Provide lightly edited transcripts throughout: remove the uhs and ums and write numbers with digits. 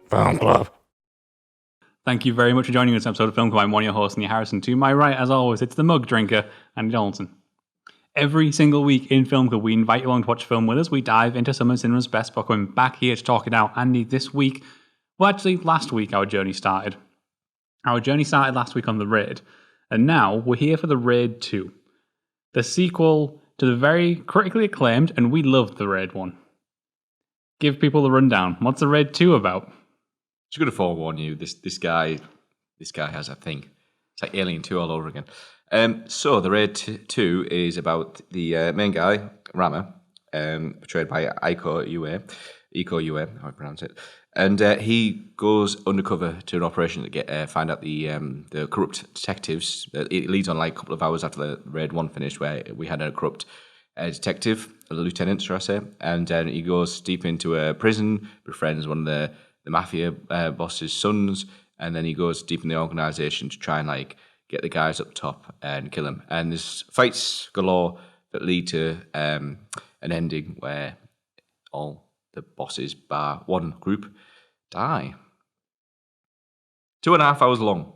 Film Club. Thank you very much for joining this episode of Film Club. I'm one of your hosts, Andy Harrison. To my right, as always, it's the mug drinker, Andy Donaldson. Every single week in Film Club, we invite you along to watch a film with us. We dive into some of cinema's best by coming back here to talk it out. Andy, this week, well, actually, last week our journey started. Our journey started last week on The Raid, and now we're here for The Raid 2, the sequel to the very critically acclaimed, and we loved The Raid 1. Give people the rundown. What's The Raid 2 about? Just going to forewarn you, this guy has a thing. It's like Alien 2 all over again. So The Raid 2 is about the main guy, Rama, portrayed by Iko Uwe, how I pronounce it. And he goes undercover to an operation to find out the corrupt detectives. It leads on like a couple of hours after the Raid 1 finished, where we had a corrupt detective, a lieutenant, shall I say, and he goes deep into a prison, befriends one of the mafia boss's sons, and then he goes deep in the organisation to try and like get the guys up top and kill them. And there's fights galore that lead to an ending where all the bosses, bar one group, die. 2.5 hours long.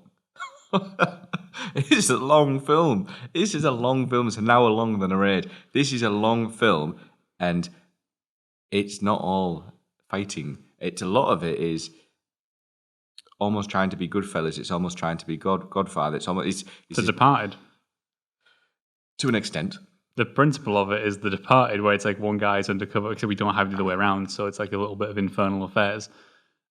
It's a long film. This is a long film. It's an hour longer than A Raid. This is a long film, and it's not all fighting. A lot of it is almost trying to be Goodfellas. It's almost trying to be Godfather. It's The Departed. To an extent. The principle of it is The Departed, where it's like one guy's undercover, except we don't have it the other way around, so it's like a little bit of infernal affairs.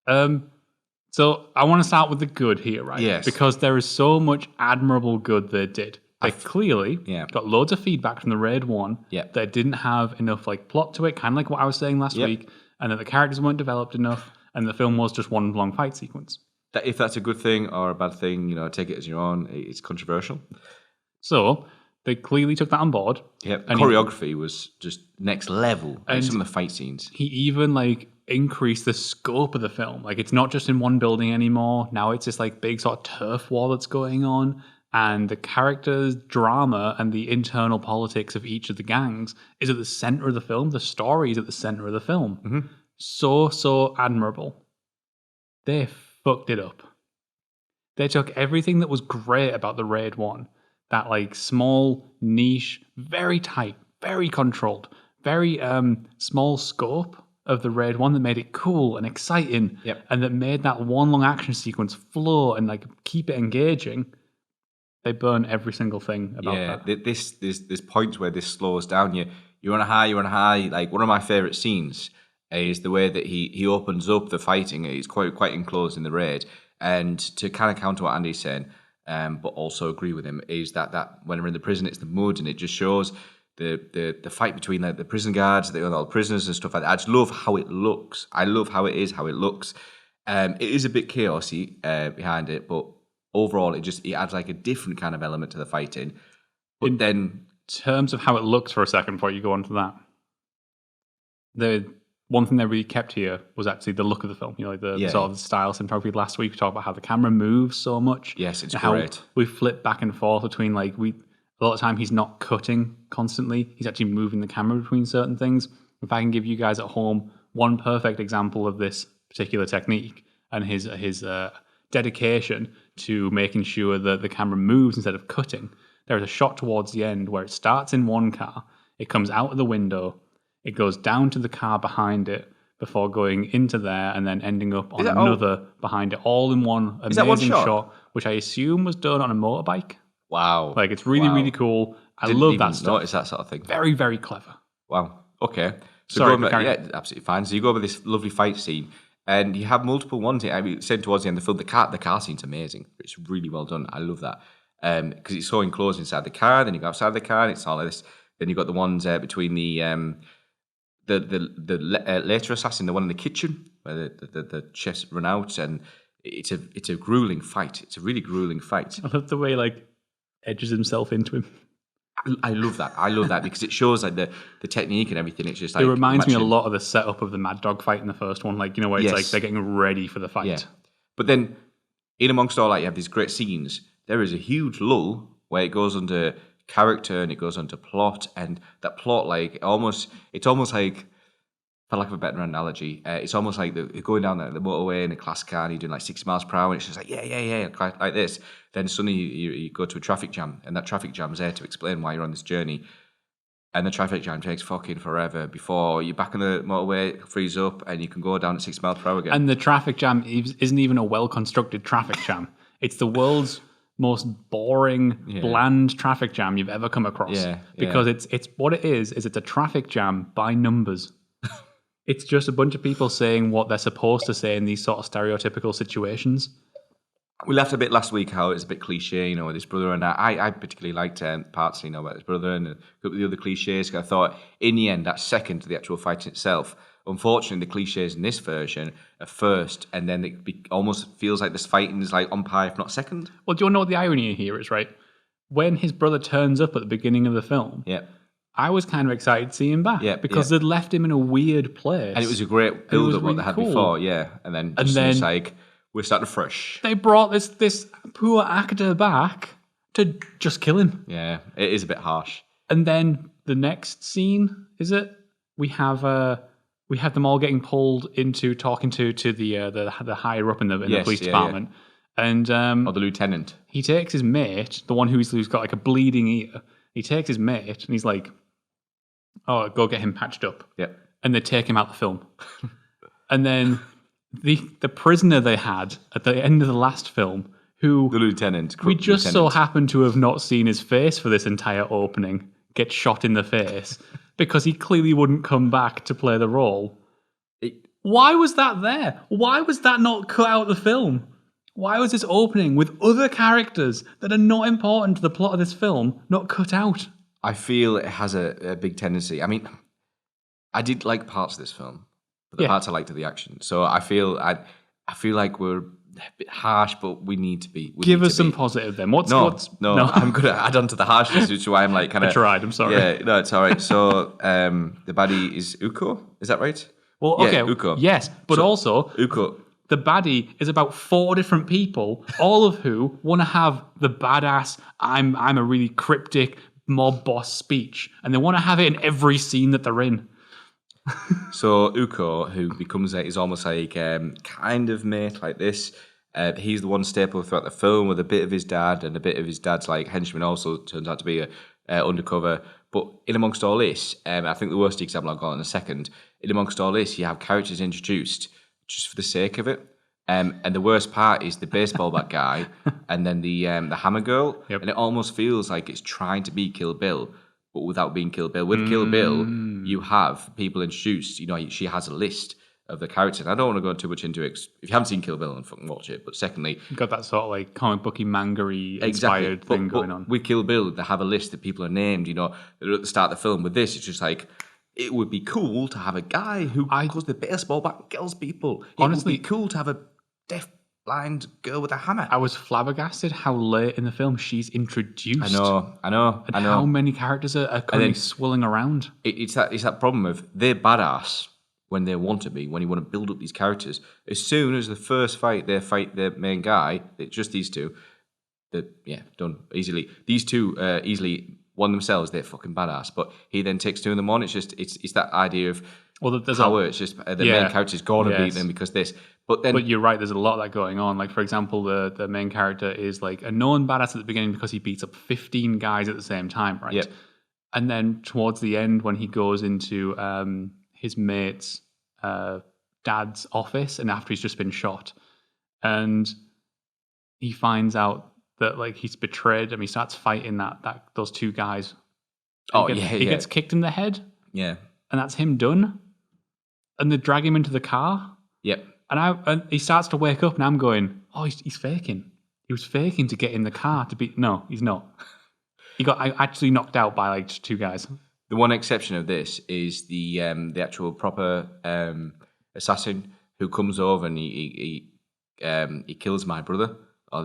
So I want to start with the good here, right? Yes. Because there is so much admirable good they did. They clearly got loads of feedback from the Raid 1 that didn't have enough like plot to it, kind of like what I was saying last week, and that the characters weren't developed enough, and the film was just one long fight sequence. If that's a good thing or a bad thing, take it as your own. It's controversial. So they clearly took that on board. Yep. Choreography was just next level. Like some of the fight scenes. He even like increased the scope of the film. Like it's not just in one building anymore. Now it's this like big sort of turf war that's going on. And the characters' drama and the internal politics of each of the gangs is at the center of the film. The story is at the center of the film. Mm-hmm. So admirable. They fucked it up. They took everything that was great about the Raid 1, that like small, niche, very tight, very controlled, very small scope of the Raid 1 that made it cool and exciting, and that made that one long action sequence flow and like keep it engaging. They burn every single thing about that. There's points where this slows down. You're on a high. Like one of my favourite scenes is the way that he opens up the fighting. It's quite enclosed in the Raid. And to kind of counter what Andy's saying, but also agree with him, is that when we're in the prison, it's the mud, and it just shows the fight between the prison guards, all the prisoners and stuff like that. I just love how it looks. I love how it looks. It is a bit chaosy behind it, but overall, it adds like a different kind of element to the fighting. But then, in terms of how it looks, for a second before you go on to that, the one thing they really kept here was actually the look of the film. The sort of style cinematography. Last week we talked about how the camera moves so much. Yes, it's great. How we flip back and forth between a lot of time he's not cutting constantly. He's actually moving the camera between certain things. If I can give you guys at home one perfect example of this particular technique and his dedication to making sure that the camera moves instead of cutting. There is a shot towards the end where it starts in one car, it comes out of the window, it goes down to the car behind it before going into there and then ending up on another behind it, all in one amazing shot, which I assume was done on a motorbike. Wow. Like it's really cool. I love that stuff. Notice that sort of thing. Very, very clever. Wow. Okay. So absolutely fine. So you go over this lovely fight scene, and you have multiple ones. I mean, said towards the end of the film, the car scene's amazing. It's really well done. I love that because it's so enclosed inside the car. Then you go outside the car, and it's all like this. Then you got the ones between the later assassin, the one in the kitchen where the chefs run out, and it's a grueling fight. It's a really grueling fight. I love the way he edges himself into him. I love that because it shows like the technique and everything. It's just it reminds me a lot of the setup of the Mad Dog fight in the first one, where it's they're getting ready for the fight. Yeah. But then in amongst all that, you have these great scenes. There is a huge lull where it goes under character and it goes under plot, and that plot it's almost like for lack of a better analogy, it's almost like you're going down the motorway in a class car and you're doing like 60 miles per hour and it's just like, yeah, like this. Then suddenly you go to a traffic jam and that traffic jam is there to explain why you're on this journey. And the traffic jam takes fucking forever before you're back on the motorway, frees up, and you can go down at 6 miles per hour again. And the traffic jam isn't even a well-constructed traffic jam. It's the world's most boring, bland traffic jam you've ever come across. Because it's what it is it's a traffic jam by numbers. It's just a bunch of people saying what they're supposed to say in these sort of stereotypical situations. We laughed a bit last week how it's a bit cliche, with his brother, and I particularly liked parts, about his brother and a couple of the other cliches. I thought, in the end, that's second to the actual fight itself. Unfortunately, the cliches in this version are first, and then it almost feels like this fighting is like on par, if not second. Well, do you want to know what the irony here is, right? When his brother turns up at the beginning of the film, I was kind of excited to see him back because they'd left him in a weird place. And it was a great build-up what they had before, and then it's like, we're starting fresh. They brought this poor actor back to just kill him. Yeah, it is a bit harsh. And then the next scene, is it? We have them all getting pulled into talking to the higher up in the police department. And or the lieutenant. He takes his mate, the one who's got like a bleeding ear. He takes his mate and he's like, "Oh, go get him patched up." Yep. And they take him out the film. And then the prisoner they had at the end of the last film, who the lieutenant, we just so happen to have not seen his face for this entire opening, get shot in the face because he clearly wouldn't come back to play the role. Why was that there? Why was that not cut out of the film? Why was this opening with other characters that are not important to the plot of this film not cut out? I feel it has a big tendency. I mean, I did like parts of this film, but the parts I liked are the action. So I feel like we're a bit harsh, but we need to be. Give us some positive then. No, I'm going to add on to the harshness, which is why I'm like kind of... I tried, I'm sorry. Yeah, no, it's all right. So the baddie is Uko, is that right? Well, okay. Uko. Yes, but so, also... Uko. The baddie is about 4 different people, all of who want to have the badass, I'm a really cryptic mob boss speech. And they want to have it in every scene that they're in. So Uko, who becomes is almost like kind of mate like this. He's the one staple throughout the film with a bit of his dad, and a bit of his dad's like henchman also turns out to be a undercover. But in amongst all this, I think the worst example I'll go in a second. In amongst all this, you have characters introduced just for the sake of it. And the worst part is the baseball bat guy and then the hammer girl. Yep. And it almost feels like it's trying to be Kill Bill, but without being Kill Bill. With Kill Bill, you have people introduced. She has a list of the characters. And I don't want to go too much into it. If you haven't seen Kill Bill, then fucking watch it. But secondly... You've got that sort of like comic booky, manga-y inspired thing going on. With Kill Bill, they have a list that people are named, they're at the start of the film. With this, it's just like... It would be cool to have a guy who goes the baseball bat and kills people. Honestly, it would be cool to have a deaf-blind girl with a hammer. I was flabbergasted how late in the film she's introduced. I know. How many characters are currently swirling around. It's that problem of they're badass when they want to be, when you want to build up these characters. As soon as the first fight, they fight the main guy, it's just these two, done easily. These two easily... One themselves, they're fucking badass, but he then takes 2 of them on. It's just it's that idea of power. It's just the main character's got to beat them because this. But you're right. There's a lot of that going on. Like for example, the main character is like a known badass at the beginning because he beats up 15 guys at the same time, right? Yep. And then towards the end, when he goes into his mate's dad's office, and after he's just been shot, and he finds out that like he's betrayed and he starts fighting those 2 guys. He gets kicked in the head. Yeah. And that's him done. And they drag him into the car. Yep. And he starts to wake up and I'm going, oh, he's faking. He was faking to get in the car to be... No, he's not. He got actually knocked out by like 2 guys. The one exception of this is the actual proper assassin who comes over and he kills my brother. Or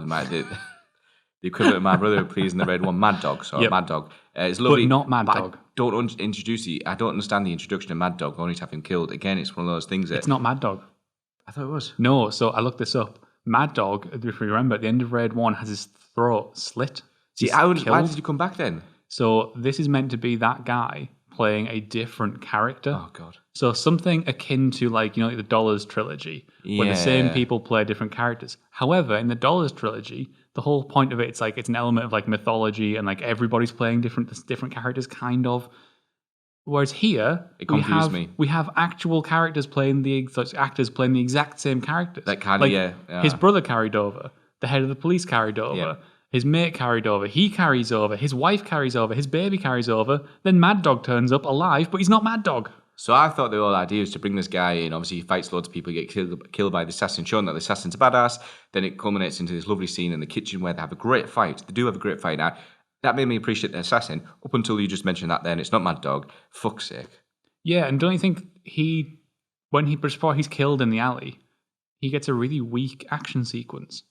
the equivalent of my brother who plays in the red one, Mad Dog. So Mad Dog. It's lovely. But not Mad Dog. I don't understand the introduction of Mad Dog, only to have him killed. Again, it's one of those things that... It's not Mad Dog. I thought it was. No, so I looked this up. Mad Dog, if you remember, at the end of Raid 1 has his throat slit. See, why did he come back then? So this is meant to be that guy playing a different character. Oh god. So something akin to like the Dollars trilogy, where the same people play different characters. However, in the Dollars trilogy, the whole point of it, it's an element of like mythology and like everybody's playing different characters, kind of. Whereas here, It confused me. We have actual characters playing actors playing the exact same characters. That kind of, yeah. His brother carried over, the head of the police carried over, his mate carried over, he carries over, his wife carries over, his baby carries over. Then Mad Dog turns up alive, but he's not Mad Dog. So I thought the whole idea was to bring this guy in. Obviously, he fights loads of people, get killed by the assassin, showing that the assassin's a badass. Then it culminates into this lovely scene in the kitchen where they have a great fight. They do have a great fight. Now, that made me appreciate the assassin. Up until you just mentioned that then, it's not Mad Dog. Fuck's sake. Yeah, and don't you think before he's killed in the alley, he gets a really weak action sequence?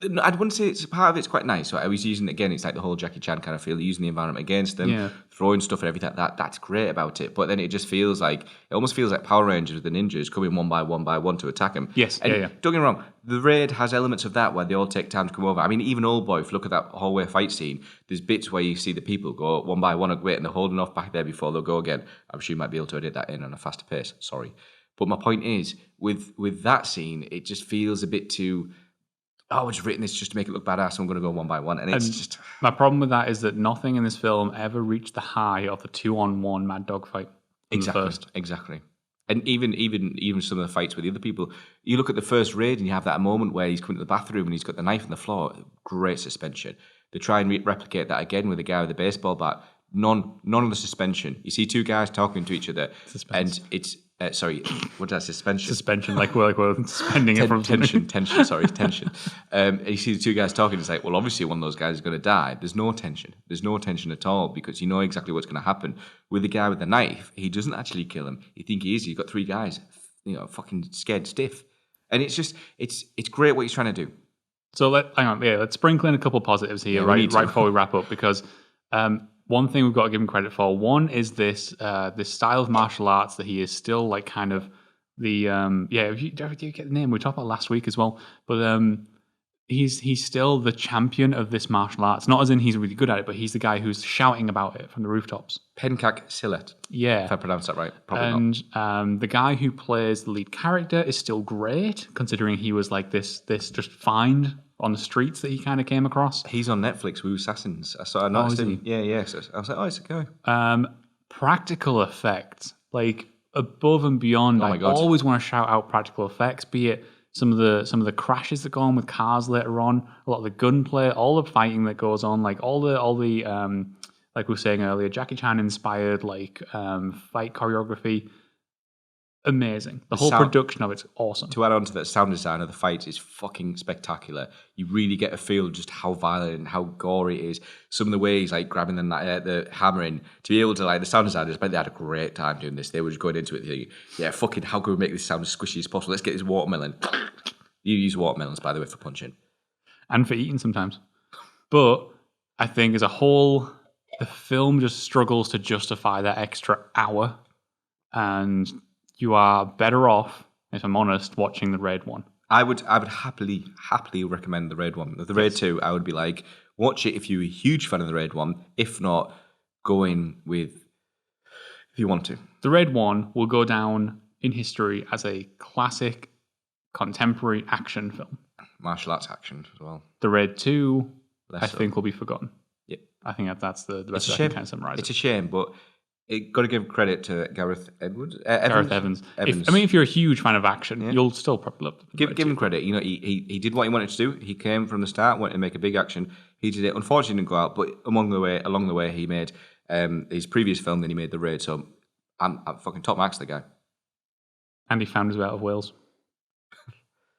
I wouldn't say it's part of it's quite nice. So I was using, again, it's like the whole Jackie Chan kind of feel, using the environment against them, throwing stuff and everything. That's great about it. But then it just feels like, it almost feels like Power Rangers with the ninjas coming one by one to attack him. Yes, and yeah. Don't get me wrong, the raid has elements of that where they all take time to come over. I mean, even Old Boy, if you look at that hallway fight scene, there's bits where you see the people go one by one and wait, and they're holding off back there before they'll go again. I'm sure you might be able to edit that in on a faster pace. Sorry. But my point is, with that scene, it just feels a bit too... Oh, I've just written this just to make it look badass, so I'm going to go one by one. And it's just... My problem with that is that nothing in this film ever reached the high of the 2-on-1 Mad Dog fight. Exactly. And even some of the fights with the other people, you look at the first raid and you have that moment where he's coming to the bathroom and he's got the knife on the floor. Great suspension. They try and replicate that again with the guy with the baseball bat. None of the suspension. You see two guys talking to each other, and it's sorry, what did I say? Suspension, like we're suspending it from tension. And you see the two guys talking. It's like, well, obviously one of those guys is going to die. There's no tension. There's no tension at all because you know exactly what's going to happen. With the guy with the knife, he doesn't actually kill him. You think he is. He's got three guys, fucking scared stiff, and it's just it's great what he's trying to do. So let's sprinkle in a couple of positives here, right before we wrap up, because. One thing we've got to give him credit for. One is this style of martial arts that he is still like kind of the if you get the name we talked about last week as well, but he's still the champion of this martial arts. Not as in he's really good at it, but he's the guy who's shouting about it from the rooftops. Pencak Silat. Yeah, if I pronounced that right. Probably and, not. The guy who plays the lead character is still great, considering he was like this just find on the streets that he kind of came across. He's on Netflix with Assassins. I noticed him. Yeah. So I was like, it's a guy. Practical effects, like above and beyond. I always want to shout out practical effects, be it some of the crashes that go on with cars later on, a lot of the gunplay, all the fighting that goes on, like all the like we were saying earlier, Jackie Chan inspired fight choreography. Amazing. The whole production of it's awesome. To add on to that, sound design of the fight is fucking spectacular. You really get a feel of just how violent and how gory it is. Some of the ways, like grabbing the hammer in, to be able to, like, the sound designers, they had a great time doing this. They were just going into it thinking, yeah, fucking, how can we make this sound as squishy as possible? Let's get this watermelon. You use watermelons, by the way, for punching. And for eating sometimes. But I think as a whole, the film just struggles to justify that extra hour. And you are better off, if I'm honest, watching the Raid one. I would happily recommend the Raid one. The Raid 2, I would be like, watch it if you're a huge fan of the Raid one. If not, go in with if you want to. The Raid 1 will go down in history as a classic contemporary action film. Martial arts action as well. The Raid 2, I think, will be forgotten. Yep. I think that's the best way I can kind of summarize it. It's a shame, but got to give credit to Gareth Edwards. Gareth Evans. If you're a huge fan of action, you'll still probably love it. Give him credit. He did what he wanted to do. He came from the start, wanted to make a big action. He did it. Unfortunately, didn't go out. But along the way, he made his previous film. Then he made The Raid. So I'm fucking top marks the guy. And he found his way out of Wales.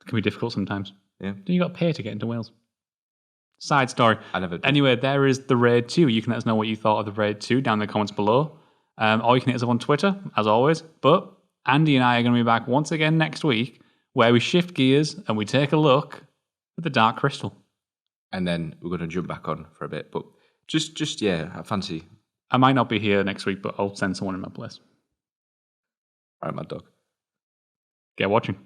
It can be difficult sometimes. Yeah. Then you got to pay to get into Wales. Side story. I never did. Anyway, there is The Raid 2. You can let us know what you thought of The Raid 2 down in the comments below. Or you can hit us up on Twitter, as always. But Andy and I are going to be back once again next week, where we shift gears and we take a look at the Dark Crystal. And then we're going to jump back on for a bit. But just I fancy. I might not be here next week, but I'll send someone in my place. All right, Mad Dog. Get watching.